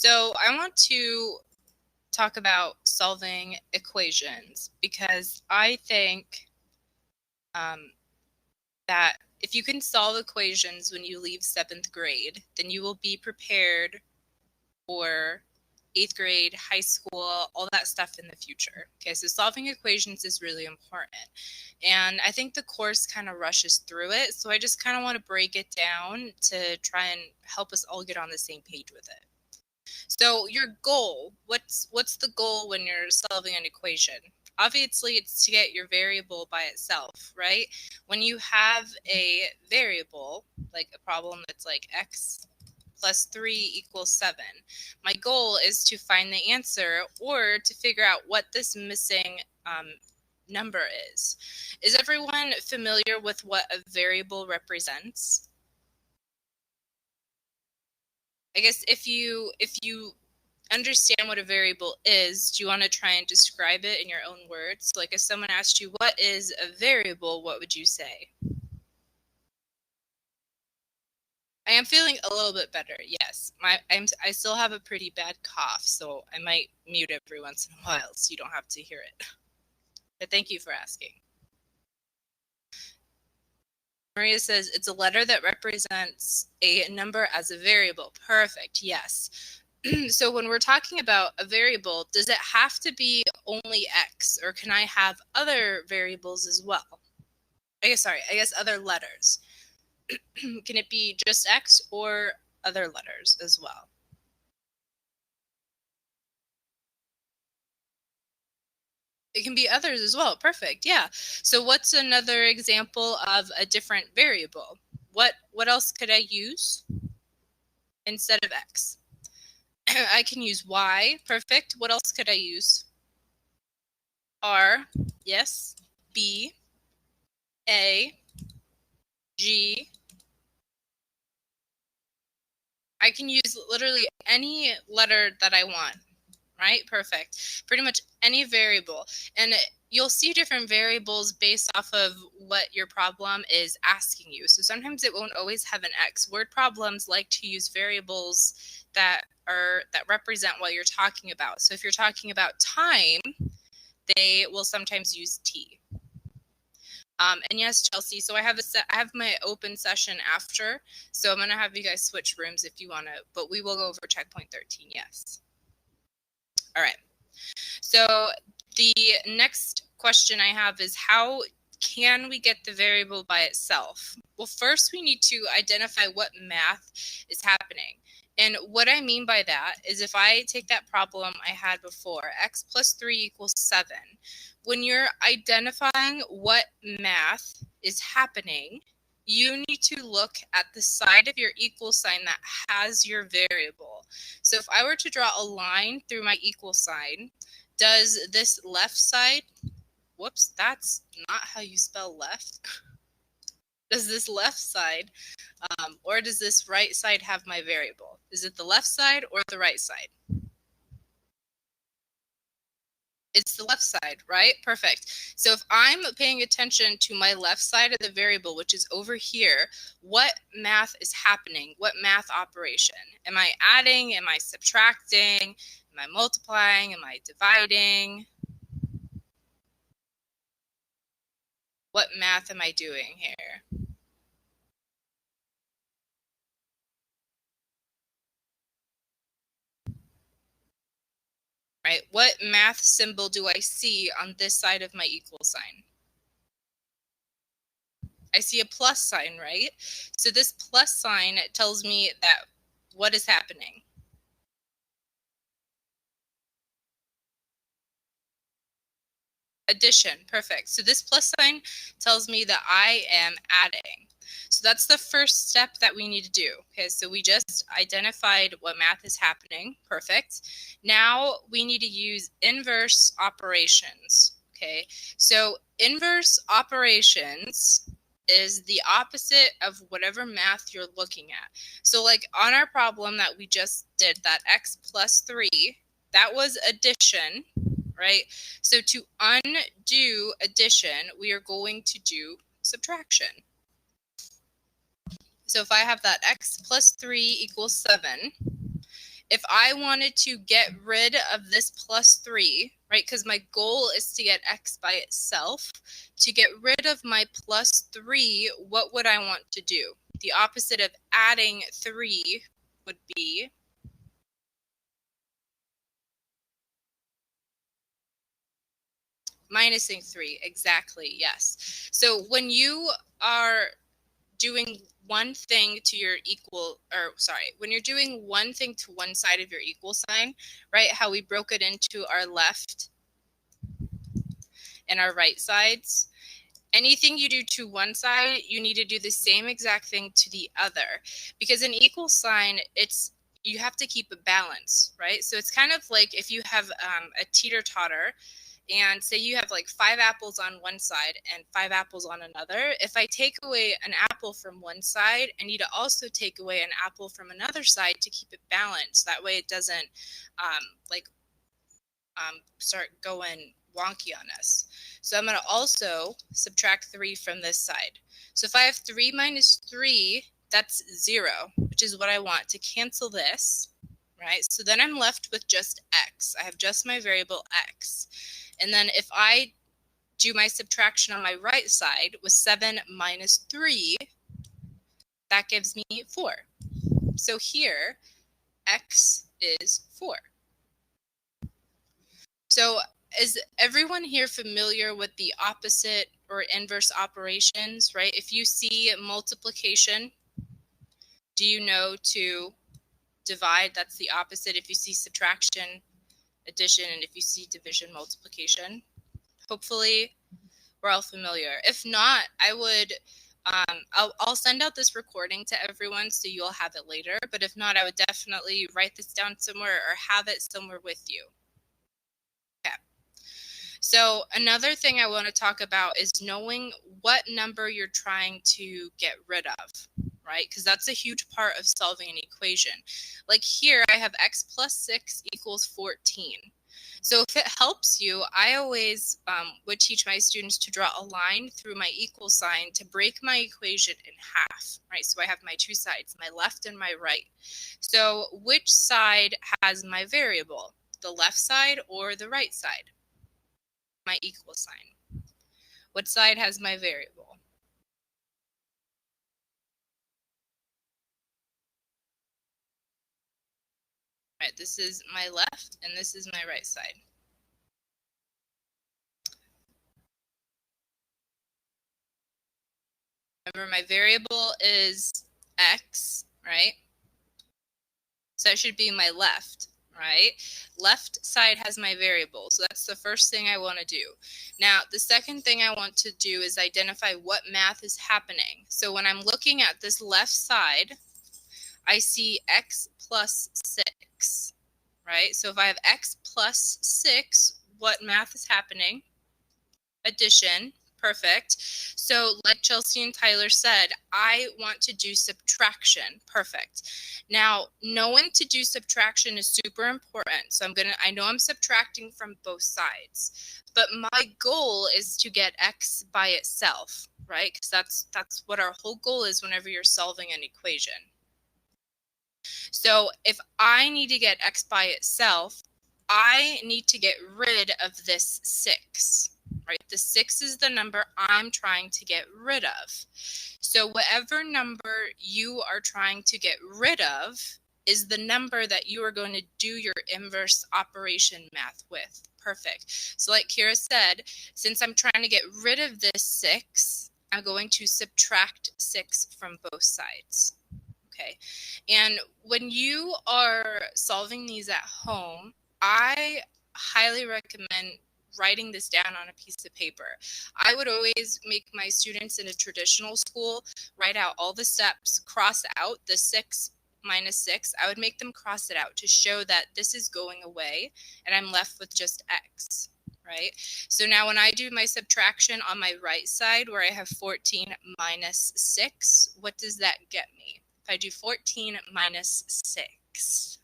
So I want to talk about solving equations because I think that if you can solve equations when you leave 7th grade, then you will be prepared for 8th grade, high school, all that stuff in the future. Okay, so solving equations is really important. And I think the course kind of rushes through it, so I just kind of want to break it down to try and help us all get on the same page with it. So your goal, what's the goal when you're solving an equation? Obviously, it's to get your variable by itself, right? When you have a variable, like a problem that's like x plus 3 equals 7, my goal is to find the answer or to figure out what this missing number is. Is everyone familiar with what a variable represents? I guess if you understand what a variable is, do you want to try and describe it in your own words? Like if someone asked you, what is a variable, what would you say? I am feeling a little bit better, yes. I still have a pretty bad cough, so I might mute every once in a while so you don't have to hear it. But thank you for asking. Maria says it's a letter that represents a number as a variable. Perfect, yes. So when we're talking about a variable, does it have to be only x, or can I have other variables as well? I guess other letters. Can it be just x or other letters as well? It can be others as well. Perfect. Yeah. So what's another example of a different variable? What else could I use instead of x? I can use y. Perfect. What else could I use? R. Yes. B. A. G. I can use literally any letter that I want, right? Perfect. Pretty much any variable. And you'll see different variables based off of what your problem is asking you. So sometimes it won't always have an X. Word problems like to use variables that represent what you're talking about. So if you're talking about time, they will sometimes use T. And yes, Chelsea, so I have my open session after, so I'm going to have you guys switch rooms if you want to, but we will go over checkpoint 13, yes. All right. So the next question I have is, how can we get the variable by itself? Well, first we need to identify what math is happening. And what I mean by that is if I take that problem I had before, x plus 3 equals 7, when you're identifying what math is happening, you need to look at the side of your equal sign that has your variable. So if I were to draw a line through my equal sign, does this left side, whoops, that's not how you spell left. Does this left side or does this right side have my variable? Is it the left side or the right side? It's the left side, right? Perfect. So if I'm paying attention to my left side of the variable, which is over here, what math is happening? What math operation? Am I adding? Am I subtracting? Am I multiplying? Am I dividing? What math am I doing here? Right? What math symbol do I see on this side of my equal sign? I see a plus sign, right? So this plus sign tells me that what is happening? Addition. Perfect. So this plus sign tells me that I am adding. So that's the first step that we need to do. Okay, so we just identified what math is happening. Perfect. Now we need to use inverse operations. Okay, so inverse operations is the opposite of whatever math you're looking at. So like on our problem that we just did, that x plus 3, that was addition, right? So to undo addition, we are going to do subtraction. So if I have that x plus 3 equals 7, If I wanted to get rid of this plus 3, right, because my goal is to get x by itself, to get rid of my plus 3, what would I want to do? The opposite of adding 3 would be minusing 3. Exactly, yes. So when you are doing one thing to your equal, or sorry, when you're doing one thing to one side of your equal sign, right, how we broke it into our left and our right sides, anything you do to one side, you need to do the same exact thing to the other. Because an equal sign, you have to keep a balance, right? So it's kind of like if you have a teeter-totter, and say you have like 5 apples on one side and 5 apples on another. If I take away an apple from one side, I need to also take away an apple from another side to keep it balanced. That way it doesn't start going wonky on us. So I'm going to also subtract 3 from this side. So if I have 3 minus 3, that's 0, which is what I want to cancel this, right? So then I'm left with just x. I have just my variable x. And then if I do my subtraction on my right side with 7 minus 3, that gives me 4. So here, x is 4. So is everyone here familiar with the opposite or inverse operations, right? If you see multiplication, do you know to divide? That's the opposite. If you see subtraction, addition, and if you see division, multiplication. Hopefully we're all familiar. If not, I would, I'll send out this recording to everyone so you'll have it later. But if not, I would definitely write this down somewhere or have it somewhere with you. Okay. So another thing I want to talk about is knowing what number you're trying to get rid of, right? Because that's a huge part of solving an equation. Like here, I have x plus 6 equals 14. So if it helps you, I always would teach my students to draw a line through my equal sign to break my equation in half, right? So I have my two sides, my left and my right. So which side has my variable, the left side or the right side? My equal sign. What side has my variable? All right, this is my left and this is my right side. Remember, my variable is x, right? So that should be my left, right? Left side has my variable. So that's the first thing I want to do. Now, the second thing I want to do is identify what math is happening. So when I'm looking at this left side, I see x plus 6, right? So if I have x plus 6, what math is happening? Addition. Perfect. So like Chelsea and Tyler said, I want to do subtraction. Perfect. Now, knowing to do subtraction is super important. So I know I'm subtracting from both sides, but my goal is to get x by itself, right? Because that's what our whole goal is whenever you're solving an equation. So if I need to get x by itself, I need to get rid of this 6. Right? The 6 is the number I'm trying to get rid of. So whatever number you are trying to get rid of is the number that you are going to do your inverse operation math with. Perfect. So like Kira said, since I'm trying to get rid of this 6, I'm going to subtract 6 from both sides. Okay. And when you are solving these at home, I highly recommend writing this down on a piece of paper. I would always make my students in a traditional school write out all the steps, cross out the 6 minus 6. I would make them cross it out to show that this is going away and I'm left with just x, right? So now when I do my subtraction on my right side where I have 14 minus 6, what does that get me? If I do 14 minus 6.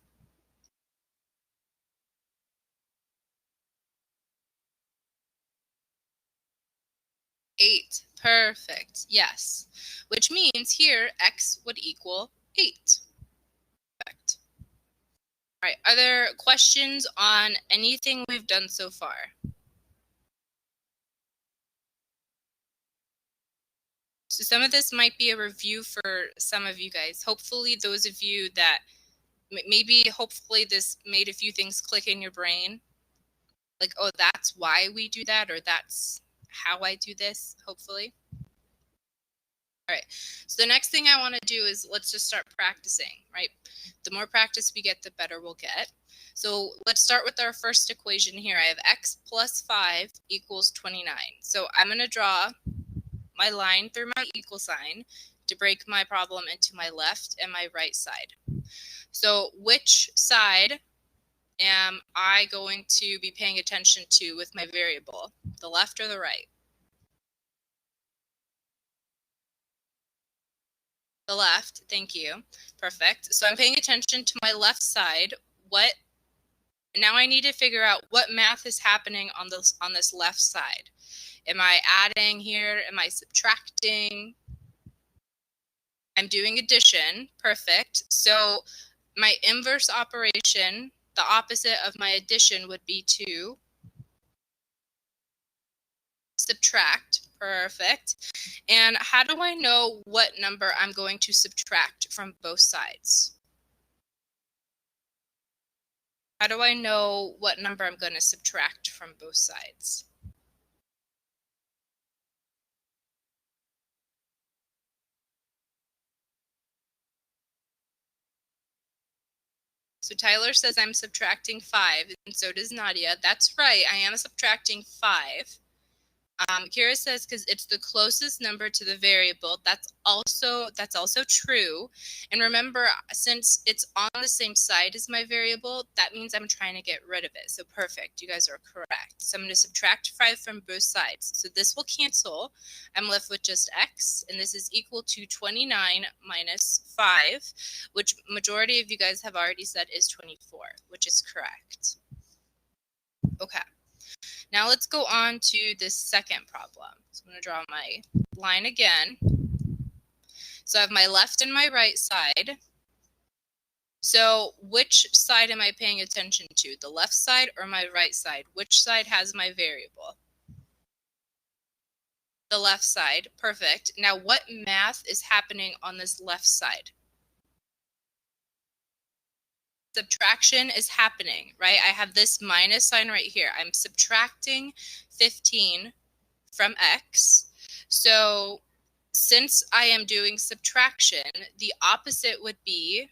8. Perfect. Yes. Which means here x would equal 8. Perfect. right, are there questions on anything we've done so far? So some of this might be a review for some of you guys. Hopefully those of you that hopefully this made a few things click in your brain. Like, oh, that's why we do that, or that's how I do this, hopefully. All right, so the next thing I want to do is let's just start practicing, right? The more practice we get, the better we'll get. So let's start with our first equation here. I have x plus 5 equals 29. So I'm going to draw my line through my equal sign to break my problem into my left and my right side. So which side am I going to be paying attention to with my variable, the left or the right? The left, thank you. Perfect. So I'm paying attention to my left side. Now I need to figure out what math is happening on this left side. Am I adding here? Am I subtracting? I'm doing addition. Perfect. So my inverse operation, the opposite of my addition, would be to subtract. Perfect. And how do I know what number I'm going to subtract from both sides? How do I know what number I'm going to subtract from both sides? So Tyler says I'm subtracting 5, and so does Nadia. That's right, I am subtracting 5. Kira says because it's the closest number to the variable. That's also true. And remember, since it's on the same side as my variable, that means I'm trying to get rid of it. So perfect, you guys are correct. So I'm going to subtract 5 from both sides. So this will cancel. I'm left with just x, and this is equal to 29 minus 5, which majority of you guys have already said is 24, which is correct. Okay. Now let's go on to this second problem. So I'm going to draw my line again. So I have my left and my right side. So which side am I paying attention to? The left side or my right side? Which side has my variable? The left side. Perfect. Now what math is happening on this left side? Subtraction is happening, right? I have this minus sign right here. I'm subtracting 15 from x. So since I am doing subtraction, the opposite would be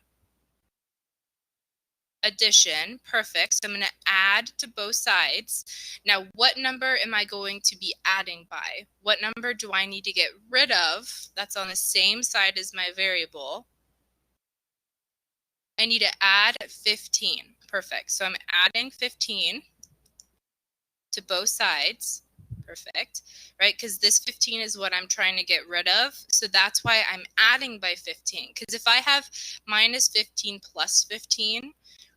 addition. Perfect. So I'm going to add to both sides. Now, what number am I going to be adding by? What number do I need to get rid of that's on the same side as my variable? I need to add 15. Perfect. So I'm adding 15 to both sides. Perfect. Right? Because this 15 is what I'm trying to get rid of. So that's why I'm adding by 15. Because if I have minus 15 plus 15,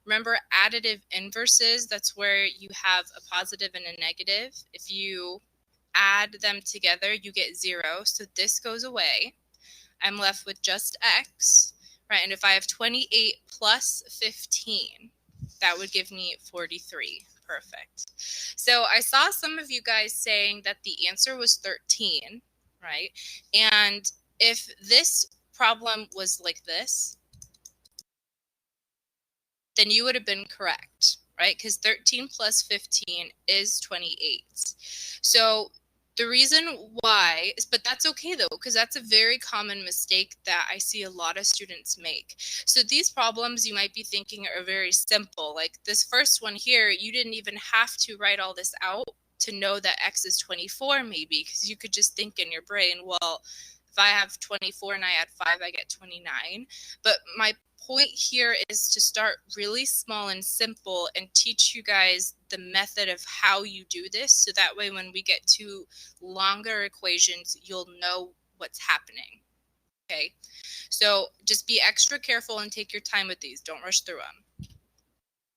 remember additive inverses, that's where you have a positive and a negative. If you add them together, you get 0. So this goes away. I'm left with just x. Right, and if I have 28 plus 15, that would give me 43. Perfect. So I saw some of you guys saying that the answer was 13, right? And if this problem was like this, then you would have been correct, right? Because 13 plus 15 is 28. So the reason why is, but that's okay though, because that's a very common mistake that I see a lot of students make. So these problems you might be thinking are very simple. Like this first one here, you didn't even have to write all this out to know that x is 24 maybe, because you could just think in your brain, well, if I have 24 and I add 5, I get 29. But my point here is to start really small and simple and teach you guys the method of how you do this, so that way when we get to longer equations, you'll know what's happening. Okay, so just be extra careful and take your time with these. Don't rush through them.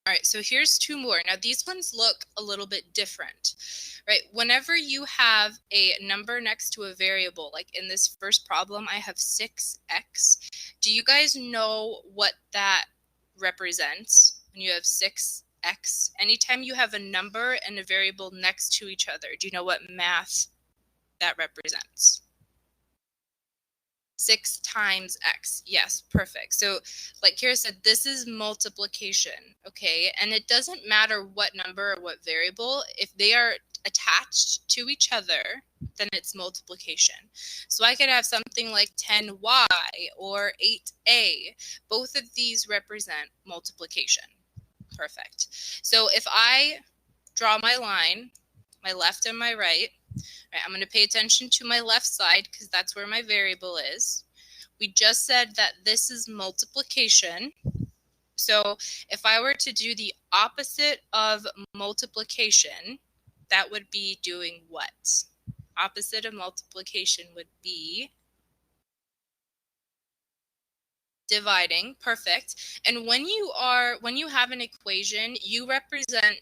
All right, so here's 2 more. Now these ones look a little bit different, right? Whenever you have a number next to a variable, like in this first problem, I have 6x. Do you guys know what that represents? when you have 6x, anytime you have a number and a variable next to each other, do you know what math that represents? 6 times x. Yes, perfect. So like Kira said, this is multiplication, okay? And it doesn't matter what number or what variable. If they are attached to each other, then it's multiplication. So I could have something like 10y or 8a. Both of these represent multiplication. Perfect. So if I draw my line, my left and my right, I'm going to pay attention to my left side because that's where my variable is. We just said that this is multiplication. So if I were to do the opposite of multiplication, that would be doing what? Opposite of multiplication would be dividing. Perfect. And when you have an equation, you represent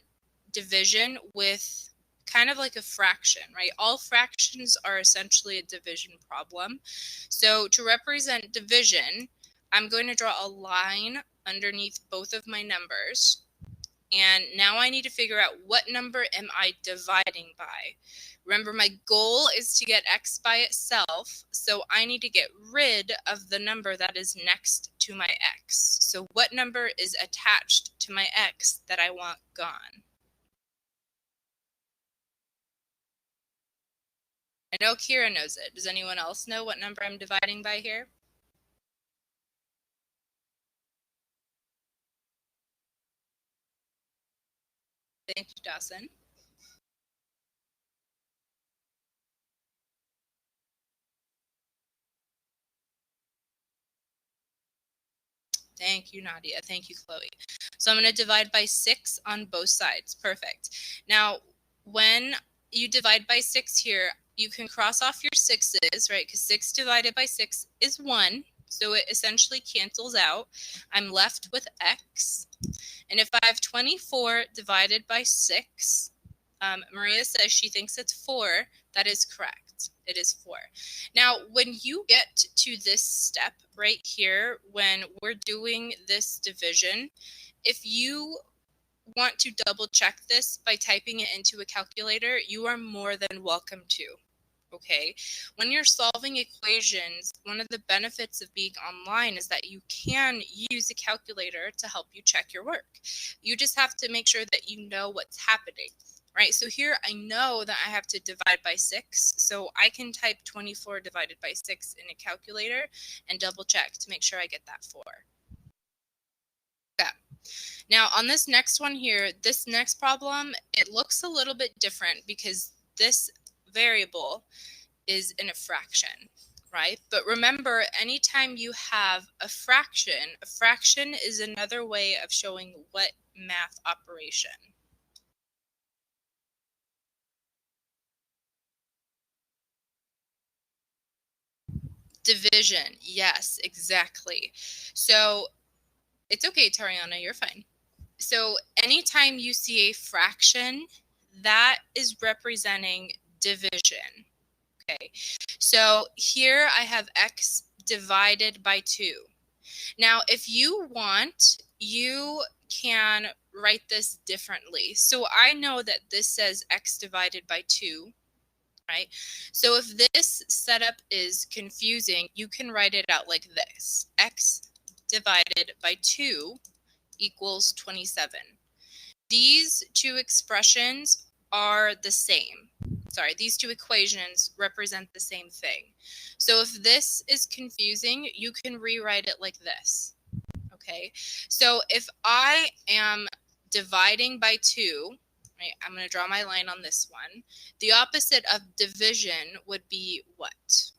division with kind of like a fraction, right? All fractions are essentially a division problem. So to represent division, I'm going to draw a line underneath both of my numbers. And now I need to figure out what number am I dividing by. Remember, my goal is to get x by itself, so I need to get rid of the number that is next to my x. So what number is attached to my x that I want gone? I know Kira knows it. Does anyone else know what number I'm dividing by here? Thank you, Dawson. Thank you, Nadia. Thank you, Chloe. So I'm going to divide by 6 on both sides. Perfect. Now, when you divide by 6 here, you can cross off your 6's, right? Because 6 divided by 6 is 1. So it essentially cancels out. I'm left with x. And if I have 24 divided by 6, Maria says she thinks it's 4. That is correct. It is 4. Now, when you get to this step right here, when we're doing this division, if you want to double check this by typing it into a calculator, you are more than welcome to. Okay, when you're solving equations, one of the benefits of being online is that you can use a calculator to help you check your work. You just have to make sure that you know what's happening, right? So here I know that I have to divide by 6, so I can type 24 divided by 6 in a calculator and double check to make sure I get that 4. Yeah. Now on this next one here, this next problem, it looks a little bit different because this variable is in a fraction, right? But remember, anytime you have a fraction is another way of showing what math operation. Division, yes, exactly. So it's okay, Tariana, you're fine. So anytime you see a fraction, that is representing division. Okay, so here I have x divided by 2. Now, if you want, you can write this differently. So I know that this says x divided by 2, right? So if this setup is confusing, you can write it out like this. X divided by 2 equals 27. These two expressions are the same. Sorry, these two equations represent the same thing. So if this is confusing, you can rewrite it like this. Okay, so if I am dividing by 2, right, I'm going to draw my line on this one. The opposite of division would be what?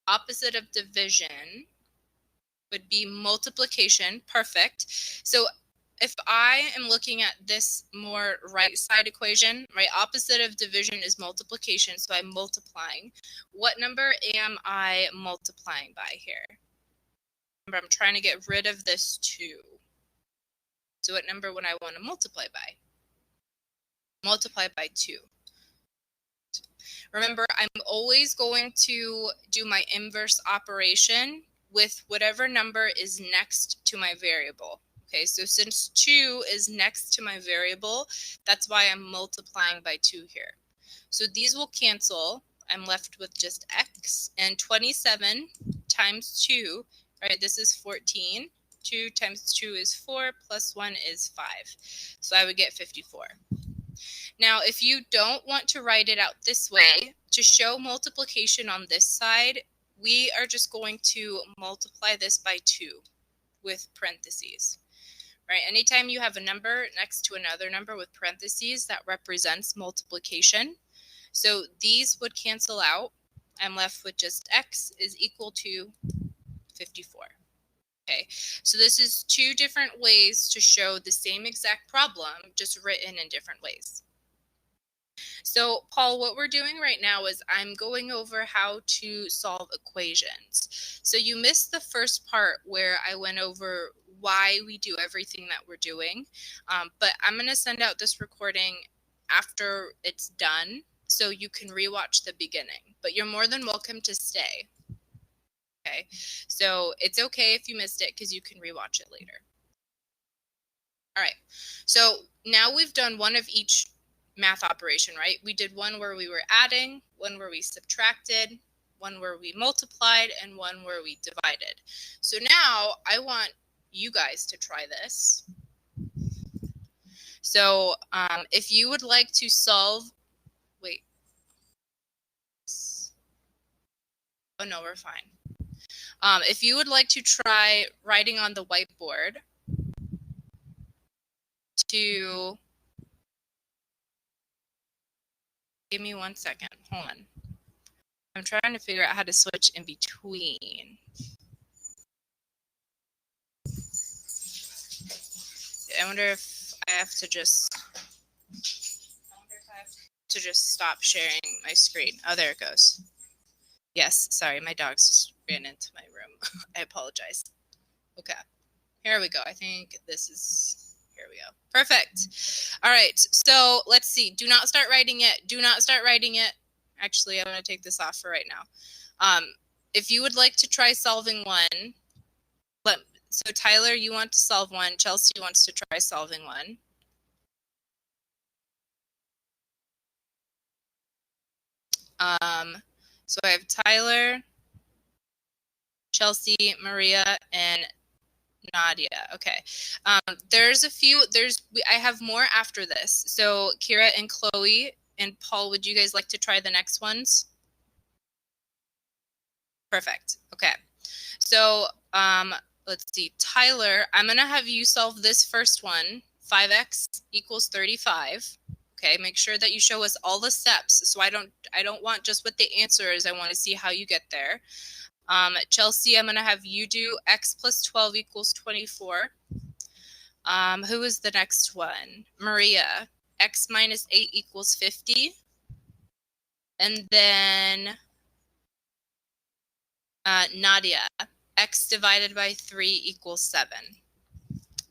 Opposite of division would be multiplication. Perfect. So if I am looking at this more right side equation, right, opposite of division is multiplication, so I'm multiplying. What number am I multiplying by here? Remember, I'm trying to get rid of this 2. So what number would I want to multiply by? Multiply by 2. Remember, I'm always going to do my inverse operation with whatever number is next to my variable. Okay, so since 2 is next to my variable, that's why I'm multiplying by 2 here. So these will cancel. I'm left with just x, and 27 times 2, right, this is 14. 2 times 2 is 4, plus 1 is 5. So I would get 54. Now, if you don't want to write it out this way, to show multiplication on this side, we are just going to multiply this by 2 with parentheses. Right? Anytime you have a number next to another number with parentheses, that represents multiplication. So these would cancel out. I'm left with just x is equal to 54. Okay, so this is 2 different ways to show the same exact problem, just written in different ways. So, Paul, what we're doing right now is I'm going over how to solve equations. So you missed the first part where I went over why we do everything that we're doing, but I'm going to send out this recording after it's done so you can rewatch the beginning, but you're more than welcome to stay. Okay, so it's okay if you missed it because you can rewatch it later. All right, so now we've done one of each math operation, right? We did one where we were adding, one where we subtracted, one where we multiplied, and one where we divided. So now I want you guys to try this. So if you would like to solve, wait. Oh no, we're fine. If you would like to try writing on the whiteboard to, give me 1 second, hold on. I'm trying to figure out how to switch in between. I wonder if I have to just stop sharing my screen. Oh, there it goes. Yes, sorry, my dogs just ran into my room. I apologize. Okay, here we go. I think this is, here we go. Perfect. All right, so let's see. Do not start writing it. Do not start writing it. Actually, I'm going to take this off for right now. If you would like to try solving one, so Tyler, you want to solve one. Chelsea wants to try solving one. So I have Tyler, Chelsea, Maria, and Nadia. Okay. There's a few. I have more after this. So Kira and Chloe and Paul, would you guys like to try the next ones? Perfect. Okay. So let's see. Tyler, I'm gonna have you solve this first one. 5x equals 35. Okay, make sure that you show us all the steps. So I don't want just what the answer is. I want to see how you get there. Chelsea, I'm going to have you do x plus 12 equals 24. Who is the next one? Maria, x minus 8 equals 50. And then Nadia, x divided by 3 equals 7.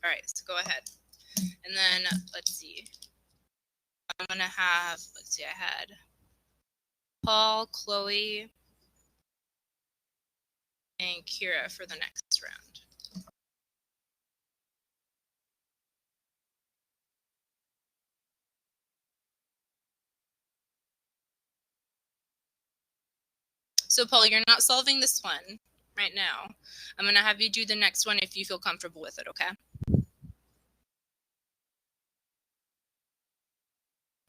All right, so go ahead. And then let's see. I'm going to have, let's see, I had Paul, Chloe, and Kira for the next round. So Paul, you're not solving this one right now. I'm going to have you do the next one if you feel comfortable with it, okay?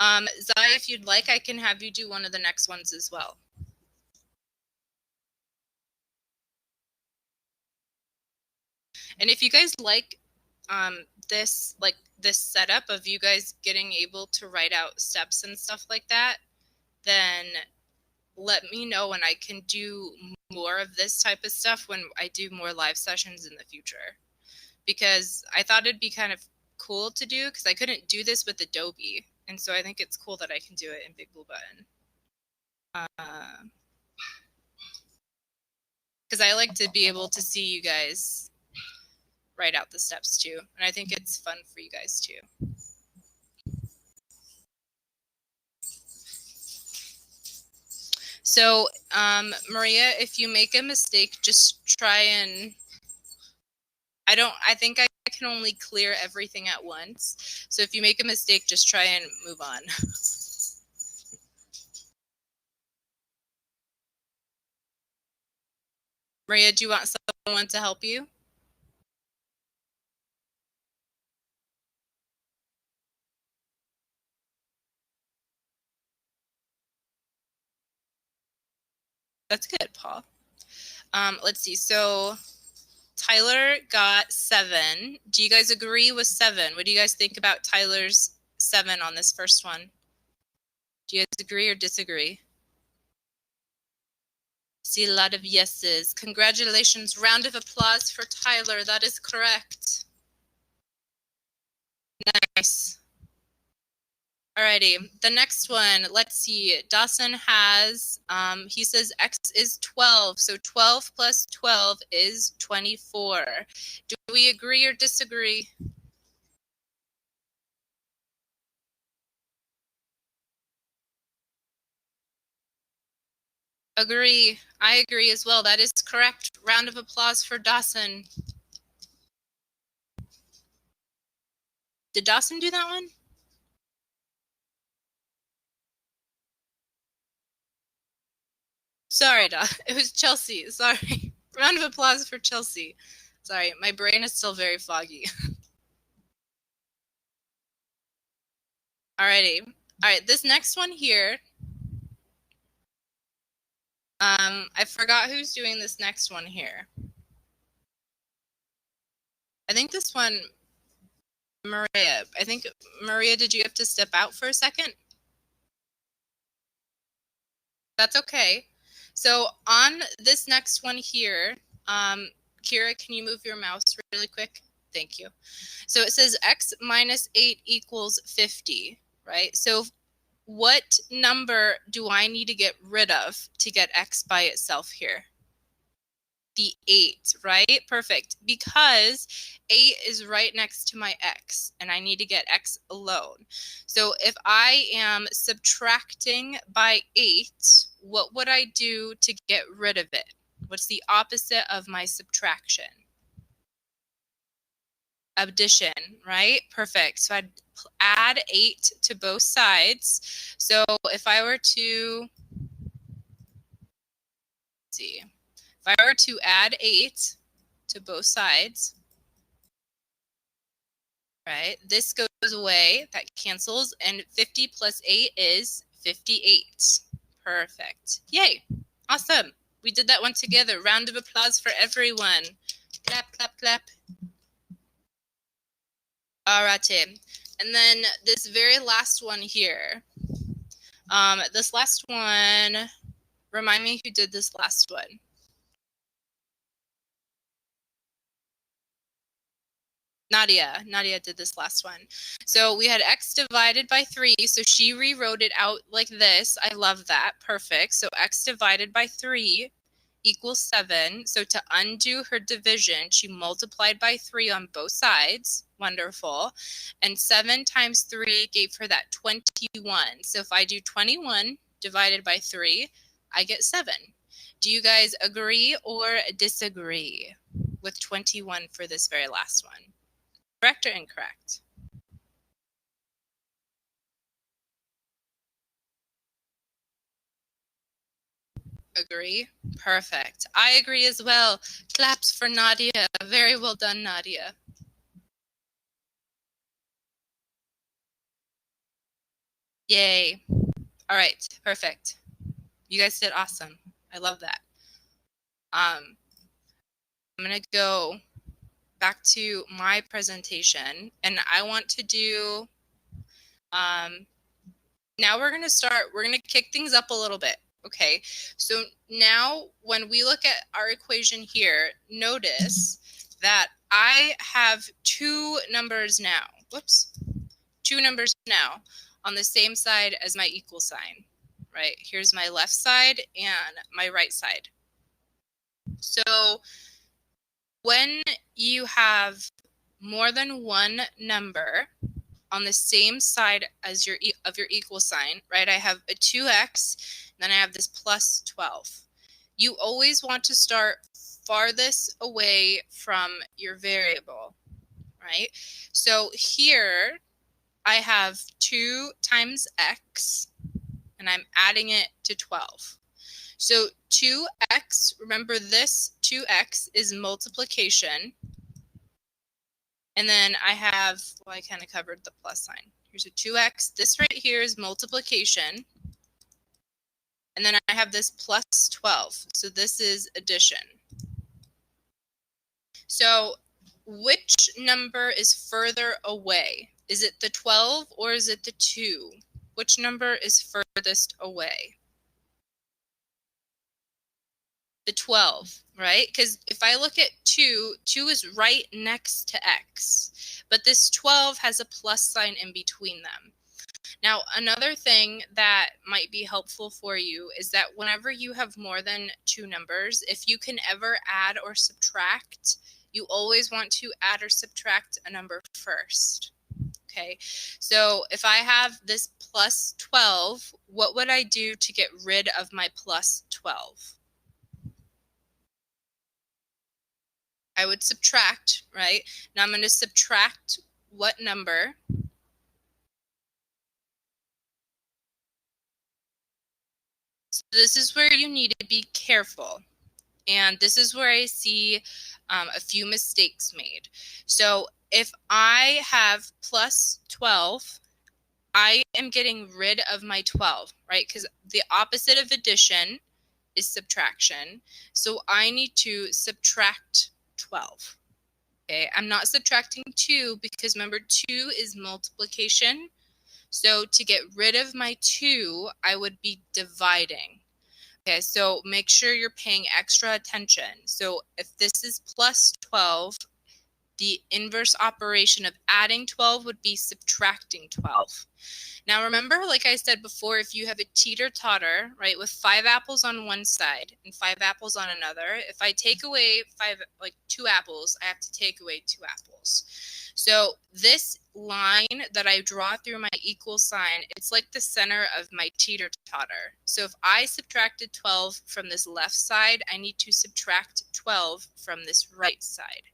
Zai, if you'd like, I can have you do one of the next ones as well. And if you guys like this setup of you guys getting able to write out steps and stuff like that, then let me know and I can do more of this type of stuff when I do more live sessions in the future. Because I thought it'd be kind of cool to do because I couldn't do this with Adobe. And so I think it's cool that I can do it in Big Blue Button. Because I like to be able to see you guys write out the steps too. And I think it's fun for you guys too. So, Maria, if you make a mistake, just try and I think I can only clear everything at once. So if you make a mistake, just try and move on. Maria, do you want someone to help you? That's good, Paul. Let's see. So Tyler got 7. Do you guys agree with 7? What do you guys think about Tyler's 7 on this first one? Do you guys agree or disagree? See a lot of yeses. Congratulations. Round of applause for Tyler. That is correct. Nice. Alrighty, the next one, let's see. Dawson has, he says X is 12, so 12 plus 12 is 24. Do we agree or disagree? Agree. I agree as well. That is correct. Round of applause for Dawson. Did Dawson do that one? Sorry, it was Chelsea. Sorry. Round of applause for Chelsea. Sorry, my brain is still very foggy. Alrighty. All right, this next one here. I forgot who's doing this next one here. I think this one, Maria. I think, Maria, did you have to step out for a second? That's okay. So on this next one here, Kira, can you move your mouse really quick? Thank you. So it says x minus 8 equals 50, right? So what number do I need to get rid of to get x by itself here? The 8, right? Perfect. Because 8 is right next to my x, and I need to get x alone. So if I am subtracting by 8, what would I do to get rid of it? What's the opposite of my subtraction? Addition, right? Perfect. So I'd add 8 to both sides. So if I were to, let's see, if I were to add 8 to both sides, right, this goes away, that cancels, and 50 plus 8 is 58. Perfect. Yay. Awesome. We did that one together. Round of applause for everyone. Clap, clap, clap. All right. And then this very last one here. This last one, remind me who did this last one. Nadia did this last one. So we had x divided by 3. So she rewrote it out like this. I love that. Perfect. So x divided by 3 equals 7. So to undo her division, she multiplied by 3 on both sides. Wonderful. And 7 times 3 gave her that 21. So if I do 21 divided by 3, I get 7. Do you guys agree or disagree with 21 for this very last one? Correct or incorrect? Agree? Perfect. I agree as well. Claps for Nadia. Very well done, Nadia. Yay. All right, perfect. You guys did awesome. I love that. I'm going to go back to my presentation, and I want to do, now we're going to kick things up a little bit. Okay, so now when we look at our equation here, notice that I have 2 numbers now. Whoops. 2 numbers now on the same side as my equal sign, right? Here's my left side and my right side. So when you have more than one number, on the same side as your equal sign, right? I have a 2x, then I have this plus 12. You always want to start farthest away from your variable, right? So here I have 2 times x, and I'm adding it to 12. So 2x, remember this 2x is multiplication. And then I have, well, I kind of covered the plus sign. Here's a 2x. This right here is multiplication. And then I have this plus 12. So this is addition. So which number is further away? Is it the 12 or is it the 2? Which number is furthest away? The 12, right? Because if I look at 2, 2 is right next to x, but this 12 has a plus sign in between them. Now, another thing that might be helpful for you is that whenever you have more than 2 numbers, if you can ever add or subtract, you always want to add or subtract a number first. Okay, so if I have this plus 12, what would I do to get rid of my plus 12? I would subtract, right? Now I'm going to subtract what number? So this is where you need to be careful. And this is where I see a few mistakes made. So if I have plus 12, I am getting rid of my 12, right? Because the opposite of addition is subtraction. So I need to subtract 12. Okay, I'm not subtracting 2 because remember 2 is multiplication. So to get rid of my 2, I would be dividing. Okay, so make sure you're paying extra attention. So if this is plus 12, the inverse operation of adding 12 would be subtracting 12. Now remember, like I said before, if you have a teeter-totter, right, with 5 apples on one side and 5 apples on another, if I take away 2 apples, I have to take away 2 apples. So this line that I draw through my equal sign, it's like the center of my teeter-totter. So if I subtracted 12 from this left side, I need to subtract 12 from this right side.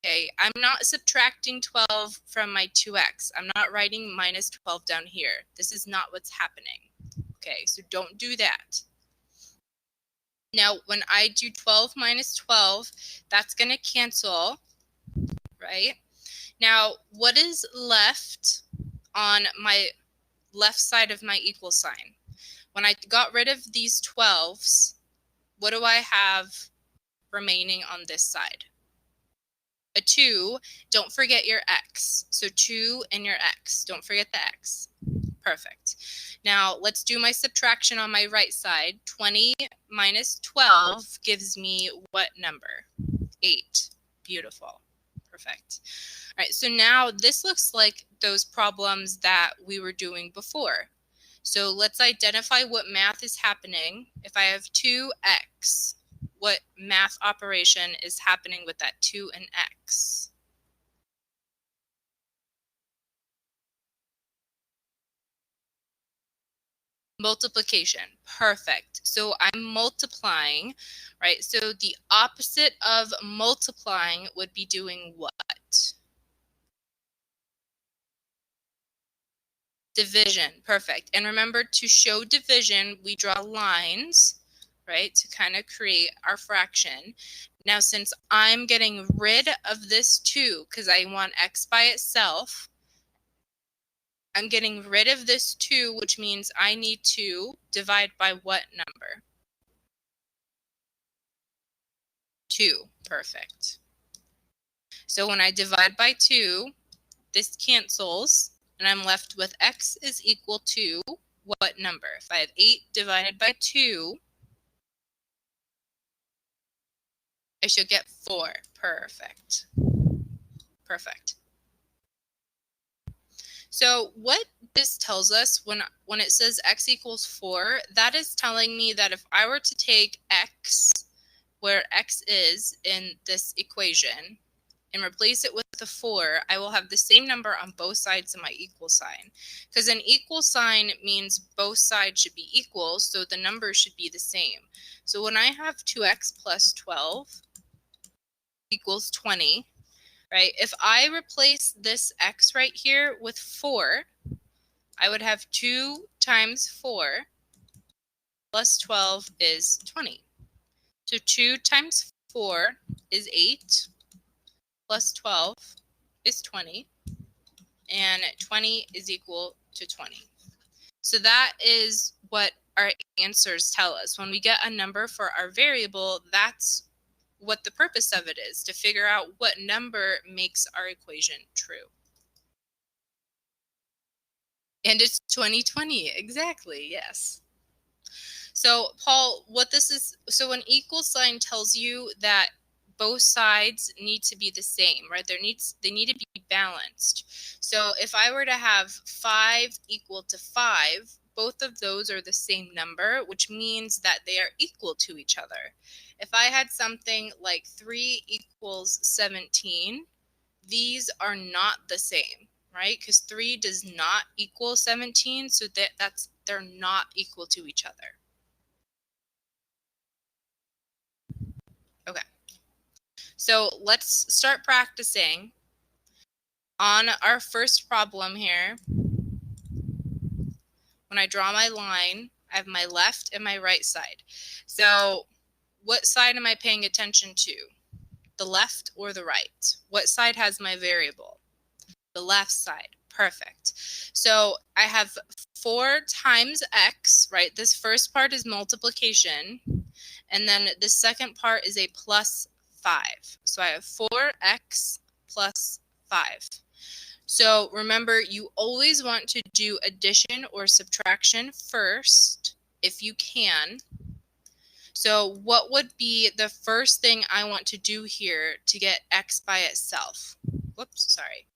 Okay, I'm not subtracting 12 from my 2x. I'm not writing minus 12 down here. This is not what's happening. Okay, so don't do that. Now, when I do 12 minus 12, that's going to cancel, right? Now, what is left on my left side of my equal sign? When I got rid of these 12s, what do I have remaining on this side? A 2, don't forget your x. So 2 and your x. Don't forget the x. Perfect. Now let's do my subtraction on my right side. 20 minus 12 gives me what number? 8. Beautiful. Perfect. All right, so now this looks like those problems that we were doing before. So let's identify what math is happening. If I have 2x, what math operation is happening with that 2 and x? Multiplication. Perfect. So I'm multiplying, right? So the opposite of multiplying would be doing what? Division. Perfect. And remember, to show division, we draw lines, right, to kind of create our fraction. Now, since I'm getting rid of this 2 because I want x by itself, I'm getting rid of this 2, which means I need to divide by what number? 2. Perfect. So when I divide by 2, this cancels, and I'm left with x is equal to what number? If I have 8 divided by 2, I should get 4. Perfect. Perfect. So what this tells us when it says x equals 4, that is telling me that if I were to take x, where x is in this equation, and replace it with a 4, I will have the same number on both sides of my equal sign. Because an equal sign means both sides should be equal, so the numbers should be the same. So when I have 2x plus 12 equals 20, right? If I replace this x right here with 4, I would have 2 times 4 plus 12 is 20. So 2 times 4 is 8, plus 12 is 20, and 20 is equal to 20. So that is what our answers tell us. When we get a number for our variable, that's what the purpose of it is, to figure out what number makes our equation true. And it's 2020, exactly, yes. So Paul, what this is, so an equal sign tells you that both sides need to be the same, right? They need to be balanced. So if I were to have 5 equal to 5, both of those are the same number, which means that they are equal to each other. If I had something like 3 equals 17, these are not the same, right? Because 3 does not equal 17, so they're not equal to each other. Okay. So let's start practicing on our first problem here. When I draw my line, I have my left and my right side. So what side am I paying attention to? The left or the right? What side has my variable? The left side. Perfect. So I have 4 times x, right? This first part is multiplication. And then the second part is a plus 5. So I have 4x plus 5. So remember, you always want to do addition or subtraction first, if you can. So what would be the first thing I want to do here to get x by itself? Whoops, sorry.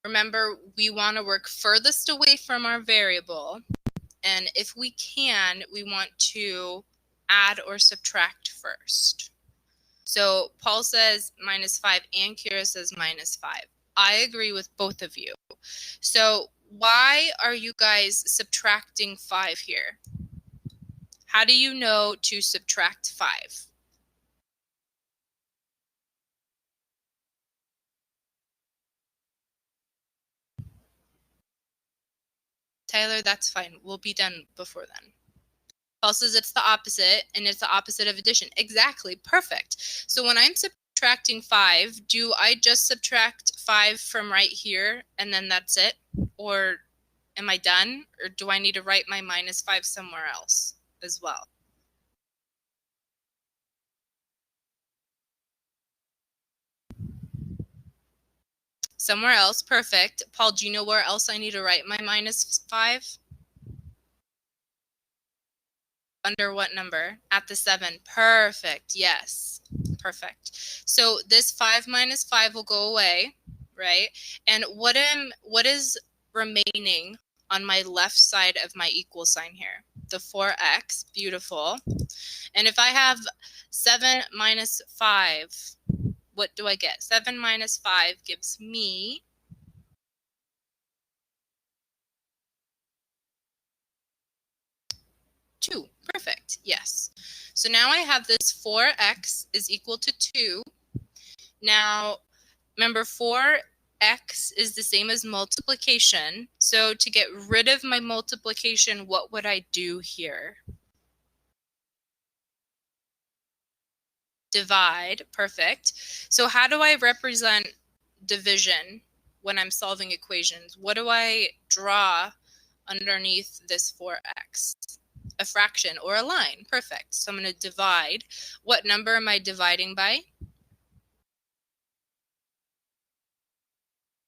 Remember, we want to work furthest away from our variable. And if we can, we want to add or subtract first. So Paul says -5 and Kira says -5. I agree with both of you. So why are you guys subtracting 5 here? How do you know to subtract 5? Tyler, that's fine. We'll be done before then. Paul says it's the opposite, and it's the opposite of addition. Exactly. Perfect. So when I'm subtracting 5, do I just subtract 5 from right here, and then that's it? Or am I done? Or do I need to write my -5 somewhere else as well? Somewhere else. Perfect. Paul, do you know where else I need to write my -5? Under what number? At the 7. Perfect. Yes. Perfect. So this 5 minus 5 will go away, right? And what is remaining on my left side of my equal sign here? The 4x. Beautiful. And if I have 7 minus 5, what do I get? 7 minus 5 gives me 2. Perfect. Yes. So now I have this 4x is equal to 2. Now, remember 4x is the same as multiplication. So to get rid of my multiplication, what would I do here? Divide. Perfect. So how do I represent division when I'm solving equations? What do I draw underneath this 4x? A fraction or a line. Perfect. So I'm going to divide. What number am I dividing by?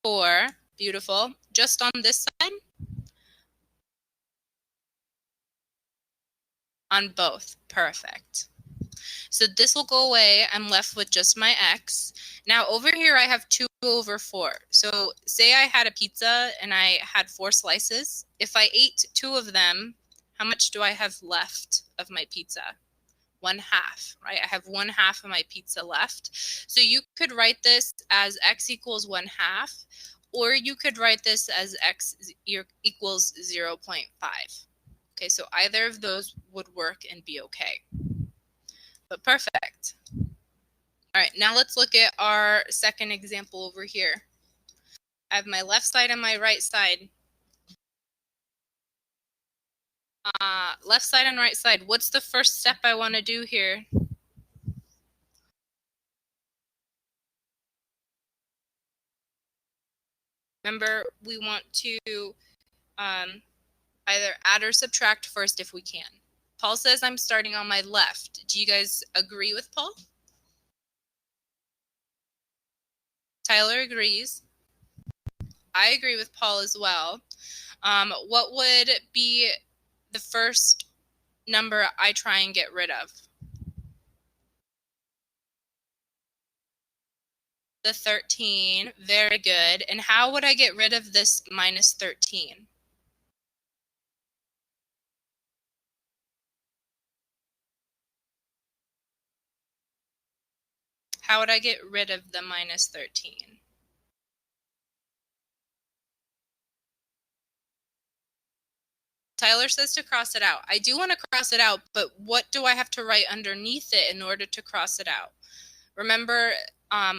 4. Beautiful. Just on this side? On both. Perfect. So this will go away. I'm left with just my x. Now over here I have 2 over 4. So say I had a pizza and I had 4 slices. If I ate 2 of them, How much do I have left of my pizza? 1/2, right? I have 1/2 of my pizza left. So you could write this as x equals 1/2, or you could write this as x equals 0.5. Okay, so either of those would work and be okay. But perfect. All right, now let's look at our second example over here. I have my left side and my right side. Left side and right side. What's the first step I want to do here? Remember, we want to either add or subtract first if we can. Paul says I'm starting on my left. Do you guys agree with Paul? Tyler agrees. I agree with Paul as well. What would be the first number I try and get rid of? The 13. Very good. And how would I get rid of this minus 13? How would I get rid of the minus 13? Tyler says to cross it out. I do want to cross it out, but what do I have to write underneath it in order to cross it out? Remember,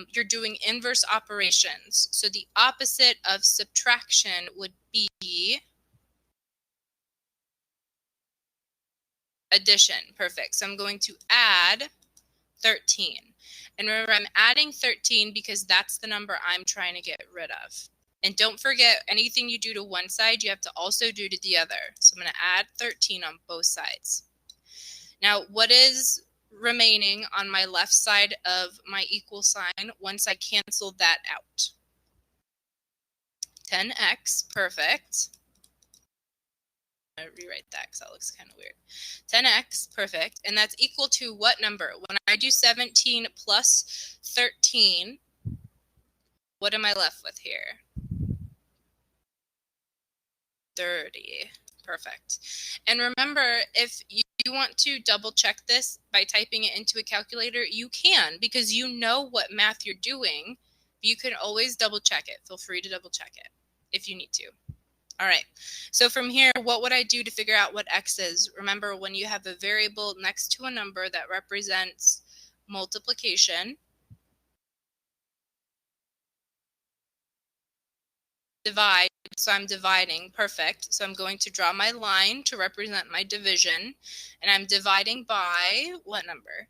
you're doing inverse operations. So the opposite of subtraction would be addition. Perfect. So I'm going to add 13. And remember, I'm adding 13 because that's the number I'm trying to get rid of. And don't forget, anything you do to one side, you have to also do to the other. So I'm going to add 13 on both sides. Now, what is remaining on my left side of my equal sign once I cancel that out? 10x, perfect. I'm going to rewrite that because that looks kind of weird. 10x, perfect. And that's equal to what number? When I do 17 plus 13, what am I left with here? 30. Perfect. And remember, if you want to double check this by typing it into a calculator, you can, because you know what math you're doing. You can always double check it. Feel free to double check it if you need to. All right. So from here, what would I do to figure out what x is? Remember, when you have a variable next to a number that represents multiplication, divide. So I'm dividing. Perfect. So I'm going to draw my line to represent my division. And I'm dividing by what number?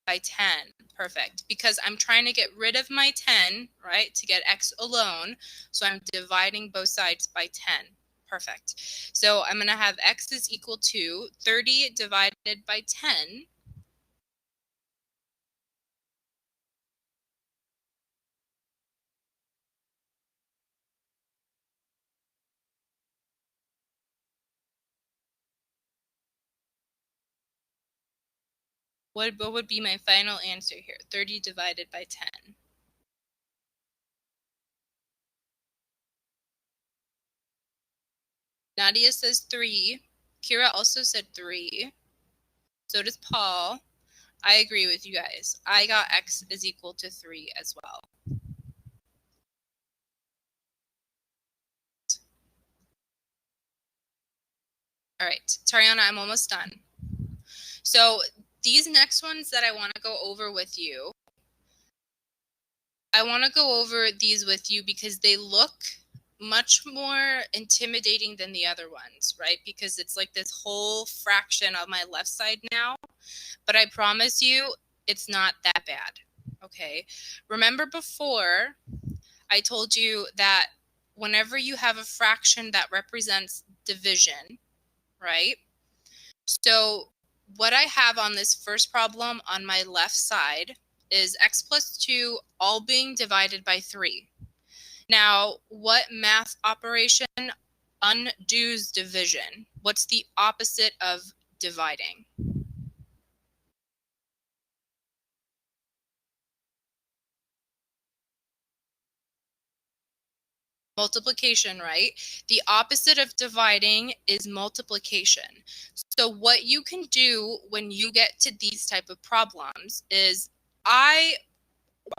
By 10. Perfect. Because I'm trying to get rid of my 10, right, to get x alone. So I'm dividing both sides by 10. Perfect. So I'm going to have x is equal to 30 divided by 10. What would be my final answer here? 30 divided by 10. Nadia says 3. Kira also said 3. So does Paul. I agree with you guys. I got x is equal to 3 as well. All right, Tariana, I'm almost done. So these next ones that I want to go over with you, I want to go over these with you because they look much more intimidating than the other ones, right? Because it's like this whole fraction of my left side now. But I promise you, it's not that bad, okay? Remember before, I told you that whenever you have a fraction that represents division, right? So what I have on this first problem on my left side is x plus 2 all being divided by 3. Now, what math operation undoes division? What's the opposite of dividing? multiplication, right? The opposite of dividing is multiplication. So what you can do when you get to these type of problems is I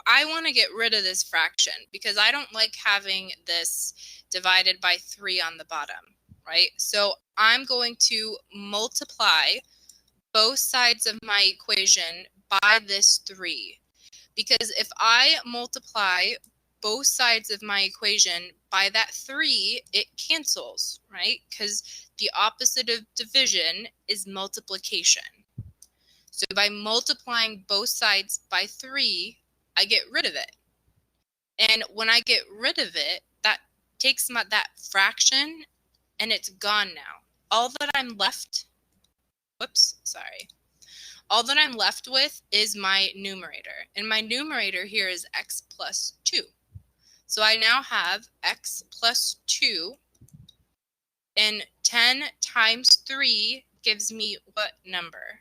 want to get rid of this fraction because I don't like having this divided by 3 on the bottom, right? So I'm going to multiply both sides of my equation by this 3. Because if I multiply both sides of my equation by that 3, it cancels, right? Because the opposite of division is multiplication. So by multiplying both sides by 3, I get rid of it. And when I get rid of it, that takes that fraction and it's gone now. All that I'm left, all that I'm left with is my numerator. And my numerator here is x plus 2. So I now have x plus 2, and 10 times 3 gives me what number?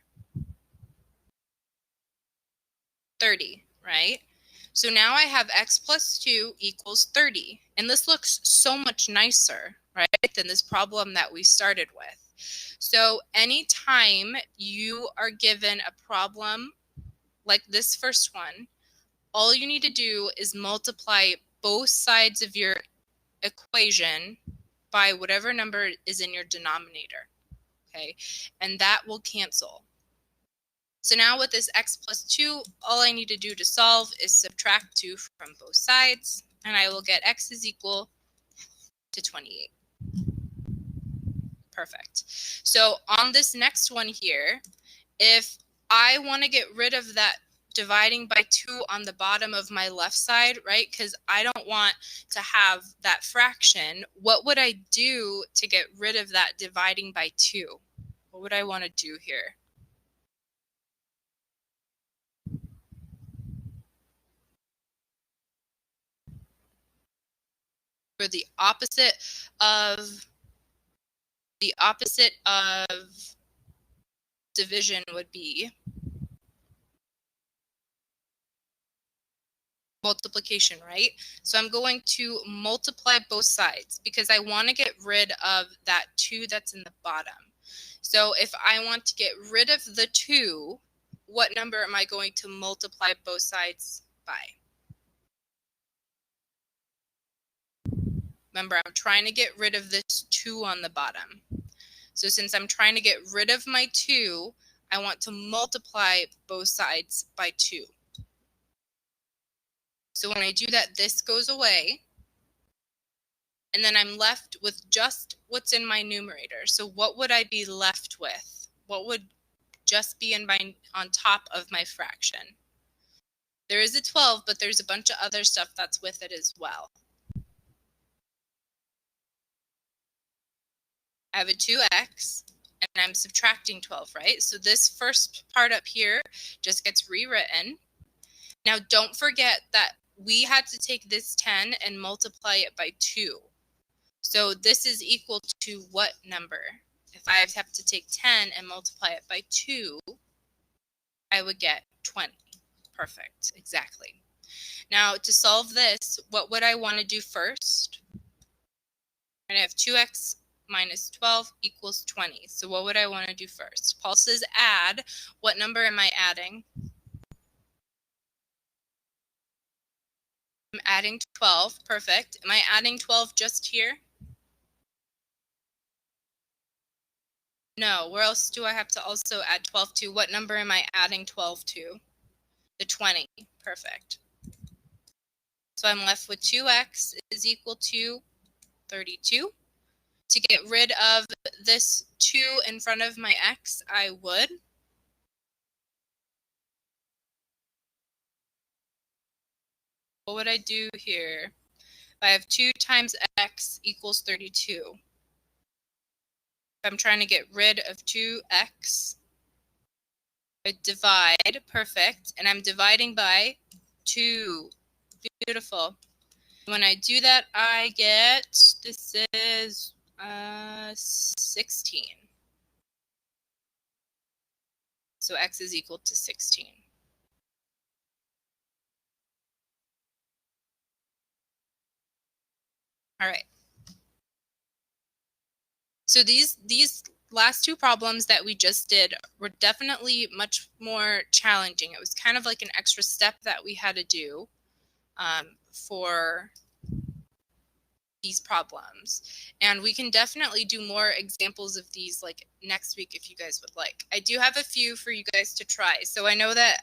30, right? So now I have x plus 2 equals 30. And this looks so much nicer, right, than this problem that we started with. So anytime you are given a problem like this first one, all you need to do is multiply both sides of your equation by whatever number is in your denominator, okay? And that will cancel. So now with this x plus 2, all I need to do to solve is subtract 2 from both sides, and I will get x is equal to 28. Perfect. So on this next one here, if I want to get rid of that dividing by 2 on the bottom of my left side, right, because I don't want to have that fraction, what would I do to get rid of that dividing by 2? What would I want to do here? For the opposite of division would be multiplication, right? So I'm going to multiply both sides because I want to get rid of that 2 that's in the bottom. So if I want to get rid of the 2, what number am I going to multiply both sides by? Remember, I'm trying to get rid of this 2 on the bottom. So since I'm trying to get rid of my 2, I want to multiply both sides by 2. So when I do that, this goes away. And then I'm left with just what's in my numerator. So what would I be left with? What would just be on top of my fraction? There is a 12, but there's a bunch of other stuff that's with it as well. I have a 2x, and I'm subtracting 12, right? So this first part up here just gets rewritten. Now, don't forget that we had to take this 10 and multiply it by 2. So this is equal to what number? If I have to take 10 and multiply it by 2, I would get 20. Perfect, exactly. Now, to solve this, what would I want to do first? I have 2x minus 12 equals 20. So what would I want to do first? Paul says add. What number am I adding? I'm adding 12. Perfect. Am I adding 12 just here? No. Where else do I have to also add 12 to? What number am I adding 12 to? The 20. Perfect. So I'm left with 2x is equal to 32. To get rid of this 2 in front of my x, I would what would I do here? I have 2 times x equals 32. If I'm trying to get rid of 2x, I divide, perfect, and I'm dividing by 2. Beautiful. When I do that, I get, this is 16. So x is equal to 16. All right. So these last two problems that we just did were definitely much more challenging. It was kind of like an extra step that we had to do for these problems. And we can definitely do more examples of these like next week if you guys would like. I do have a few for you guys to try. So I know that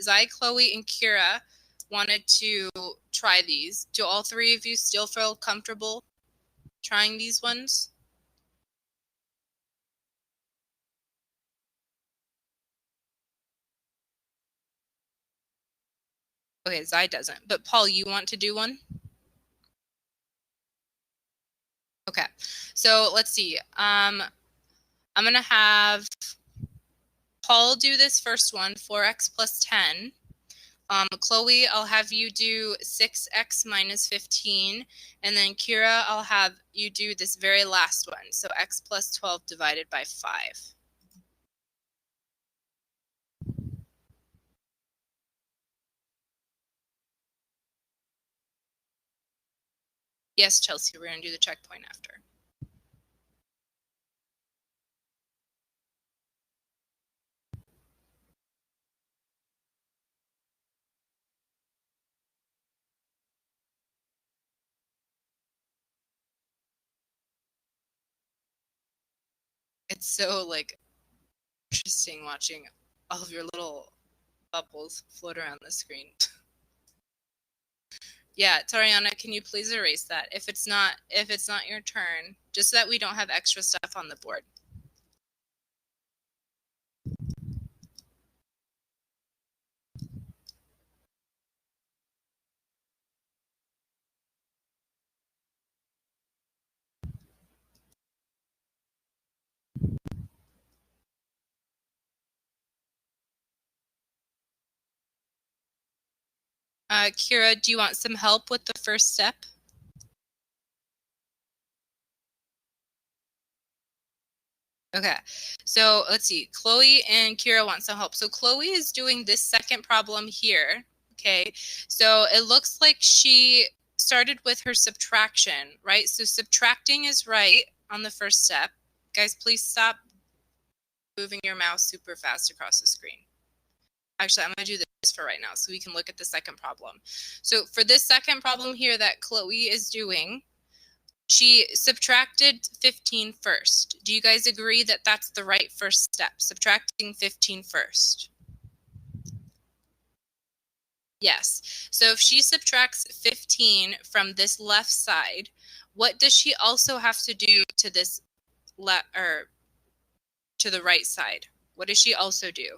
Zai, Chloe, and Kira wanted to try these. Do all three of you still feel comfortable trying these ones? Okay, Zai doesn't. But Paul, you want to do one? Okay. So let's see. I'm going to have Paul do this first one, 4x plus 10. Chloe, I'll have you do 6x minus 15. And then Kira, I'll have you do this very last one. So x plus 12 divided by 5. Yes, Chelsea, we're going to do the checkpoint after. It's so like interesting watching all of your little bubbles float around the screen. Yeah, Tariana, can you please erase that if it's not your turn, just so that we don't have extra stuff on the board. Kira, do you want some help with the first step? Okay, so let's see. Chloe and Kira want some help. So Chloe is doing this second problem here. Okay, so it looks like she started with her subtraction, right? So subtracting is right on the first step. Guys, please stop moving your mouse super fast across the screen. Actually, I'm going to do this for right now so we can look at the second problem. So for this second problem here that Chloe is doing, she subtracted 15 first. Do you guys agree that that's the right first step, subtracting 15 first? Yes. So if she subtracts 15 from this left side, what does she also have to do to this left or to the right side? What does she also do?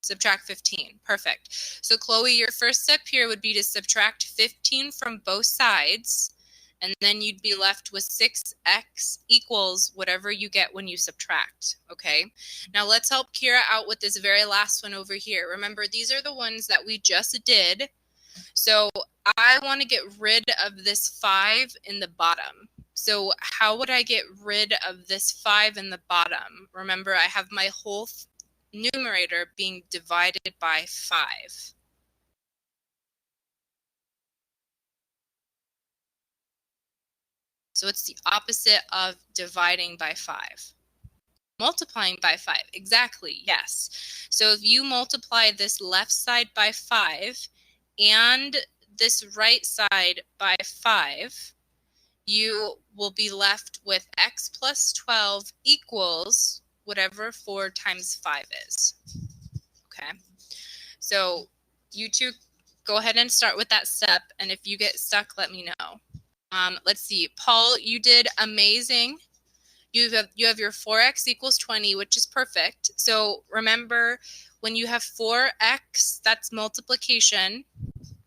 Subtract 15. Perfect. So Chloe, your first step here would be to subtract 15 from both sides, and then you'd be left with 6x equals whatever you get when you subtract. Okay. Now let's help Kira out with this very last one over here. Remember, these are the ones that we just did. So I want to get rid of this 5 in the bottom. So how would I get rid of this 5 in the bottom? Remember, I have my whole numerator being divided by 5. So it's the opposite of dividing by 5. Multiplying by 5, exactly, yes. So if you multiply this left side by 5 and this right side by 5, you will be left with x plus 12 equals whatever 4 times 5 is. Okay, so you two go ahead and start with that step, and if you get stuck, let me know. Let's see, Paul, you did amazing. You have your 4x equals 20, which is perfect. So remember, when you have 4x, that's multiplication,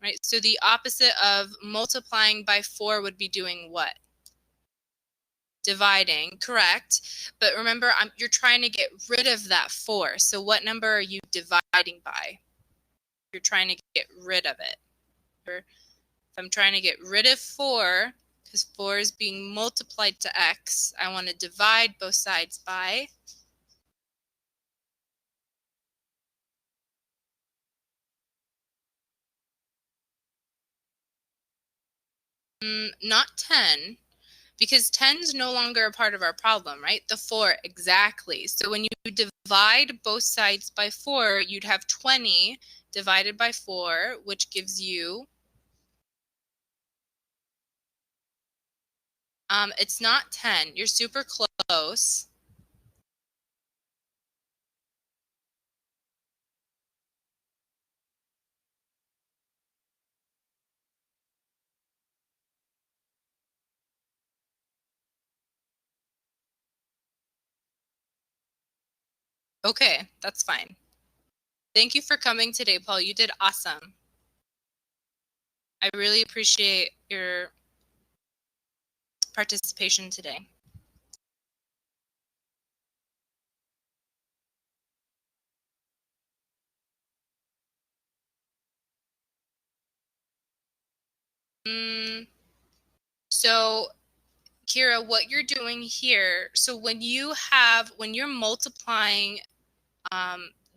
right? So the opposite of multiplying by 4 would be doing what? Dividing, correct. But remember, you're trying to get rid of that 4. So what number are you dividing by? You're trying to get rid of it. If I'm trying to get rid of 4, because 4 is being multiplied to x, I want to divide both sides by Not 10, because 10 is no longer a part of our problem, right? The 4, exactly. So when you divide both sides by 4, you'd have 20 divided by 4, which gives you, it's not 10. You're super close. Okay, that's fine. Thank you for coming today, Paul. You did awesome. I really appreciate your participation today. So, Kira, what you're doing here, so when you're multiplying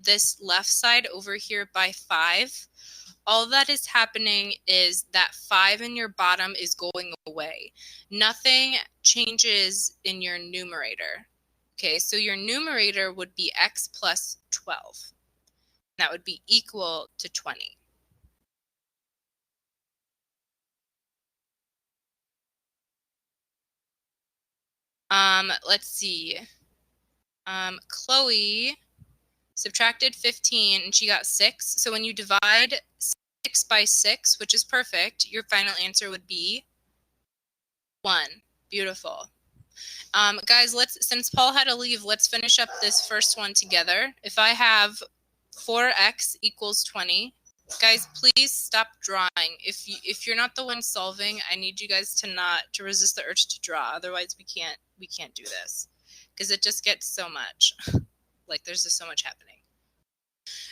this left side over here by 5, all that is happening is that 5 in your bottom is going away. Nothing changes in your numerator. Okay, so your numerator would be x plus 12. That would be equal to 20. Let's see. Chloe subtracted 15 and she got 6. So when you divide 6 by 6, which is perfect, your final answer would be 1. Beautiful. Guys, since Paul had to leave, let's finish up this first one together. If I have 4x equals 20, guys, please stop drawing. If you're not the one solving, I need you guys to resist the urge to draw. Otherwise, we can't do this because it just gets so much. Like there's just so much happening.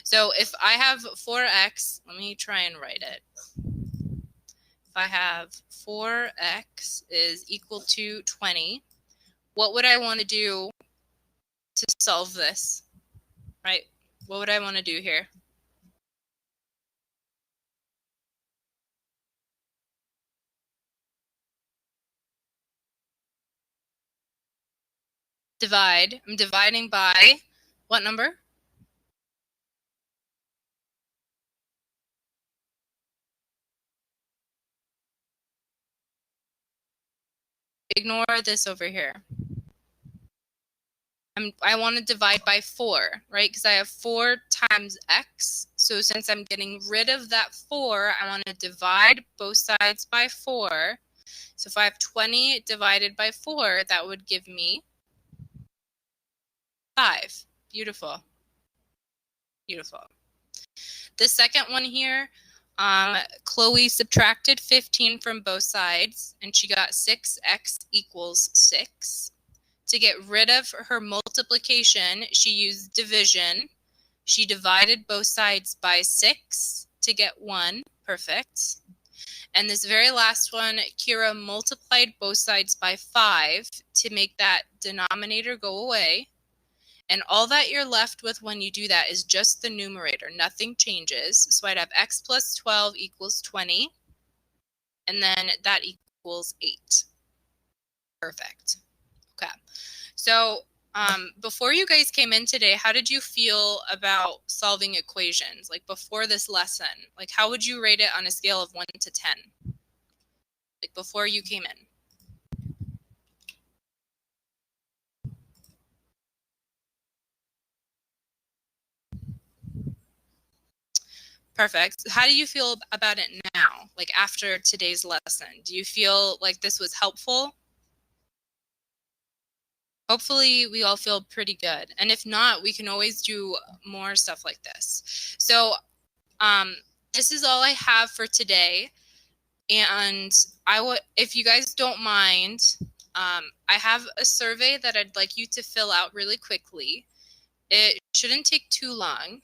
So if I have 4x, let me try and write it. If I have 4x is equal to 20, what would I want to do to solve this, right? What would I want to do here? Divide. I'm dividing by what number? Ignore this over here. I want to divide by 4, right? Because I have 4 times x. So since I'm getting rid of that 4, I want to divide both sides by 4. So if I have 20 divided by 4, that would give me 5. Beautiful. Beautiful. The second one here, Chloe subtracted 15 from both sides, and she got 6x equals 6. To get rid of her multiplication, she used division. She divided both sides by 6 to get 1. Perfect. And this very last one, Kira multiplied both sides by 5 to make that denominator go away. And all that you're left with when you do that is just the numerator. Nothing changes. So I'd have x plus 12 equals 20. And then that equals 8. Perfect. Okay. So before you guys came in today, how did you feel about solving equations? Like before this lesson, like how would you rate it on a scale of 1 to 10? Like before you came in? Perfect. How do you feel about it now, like after today's lesson? Do you feel like this was helpful? Hopefully we all feel pretty good. And if not, we can always do more stuff like this. So this is all I have for today. And if you guys don't mind, I have a survey that I'd like you to fill out really quickly. It shouldn't take too long.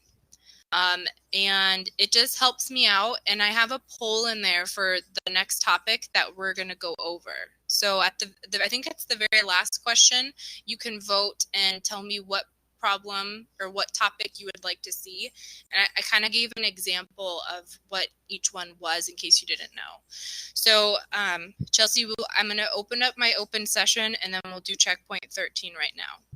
And it just helps me out. And I have a poll in there for the next topic that we're going to go over. So at I think it's the very last question, you can vote and tell me what problem or what topic you would like to see. And I kind of gave an example of what each one was in case you didn't know. So Chelsea, I'm going to open up my open session and then we'll do checkpoint 13 right now.